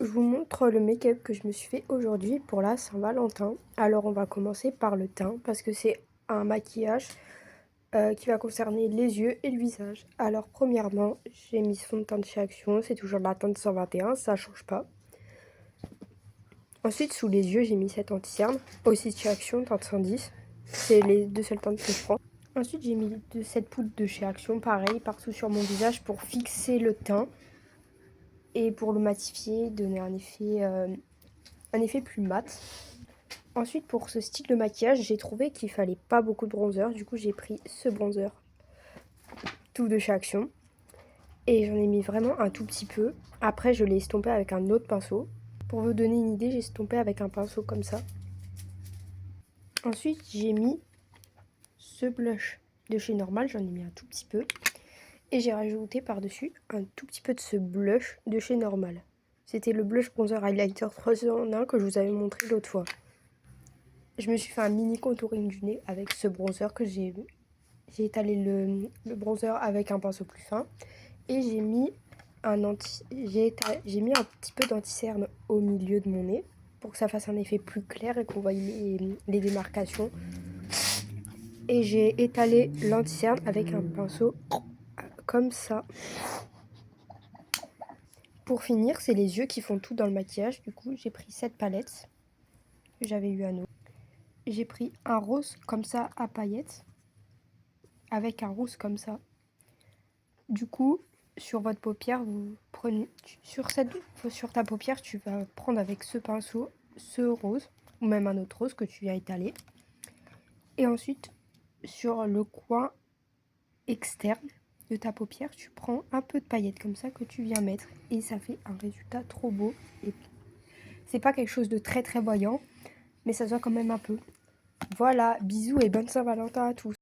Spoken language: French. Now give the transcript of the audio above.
Je vous montre le make-up que je me suis fait aujourd'hui pour la Saint-Valentin. Alors on va commencer par le teint parce que c'est un maquillage qui va concerner les yeux et le visage. Alors premièrement, j'ai mis ce fond de teint de chez Action, c'est toujours de la teinte 121, ça change pas. Ensuite sous les yeux, j'ai mis cette anti-cerne, aussi de chez Action, teinte 110. C'est les deux seules teintes que je prends. Ensuite j'ai mis cette poudre de chez Action, pareil, partout sur mon visage pour fixer le teint. Et pour le matifier, donner un effet plus mat. Ensuite, pour ce style de maquillage, j'ai trouvé qu'il fallait pas beaucoup de bronzer. Du coup, j'ai pris ce bronzer, tout de chez Action. Et j'en ai mis vraiment un tout petit peu. Après, je l'ai estompé avec un autre pinceau. Pour vous donner une idée, j'ai estompé avec un pinceau comme ça. Ensuite, j'ai mis ce blush de chez Normal. J'en ai mis un tout petit peu. Et j'ai rajouté par-dessus un tout petit peu de ce blush de chez Normal. C'était le blush bronzer highlighter 3 en 1 que je vous avais montré l'autre fois. Je me suis fait un mini contouring du nez avec ce bronzer que j'ai étalé le bronzer avec un pinceau plus fin. Et j'ai mis un petit peu d'anti-cerne au milieu de mon nez pour que ça fasse un effet plus clair et qu'on voie les démarcations. Et j'ai étalé l'anti-cerne avec un pinceau comme ça. Pour finir, c'est les yeux qui font tout dans le maquillage. Du coup, j'ai pris cette palette que j'avais eu à nous. J'ai pris un rose comme ça à paillettes avec un rose comme ça. Du coup, sur votre paupière, vous prenez sur ta paupière, tu vas prendre avec ce pinceau ce rose ou même un autre rose que tu as étalé. Et ensuite, sur le coin externe de ta paupière, tu prends un peu de paillettes comme ça que tu viens mettre et ça fait un résultat trop beau. Et c'est pas quelque chose de très très voyant, mais ça se voit quand même un peu. Voilà, bisous et bonne Saint-Valentin à tous.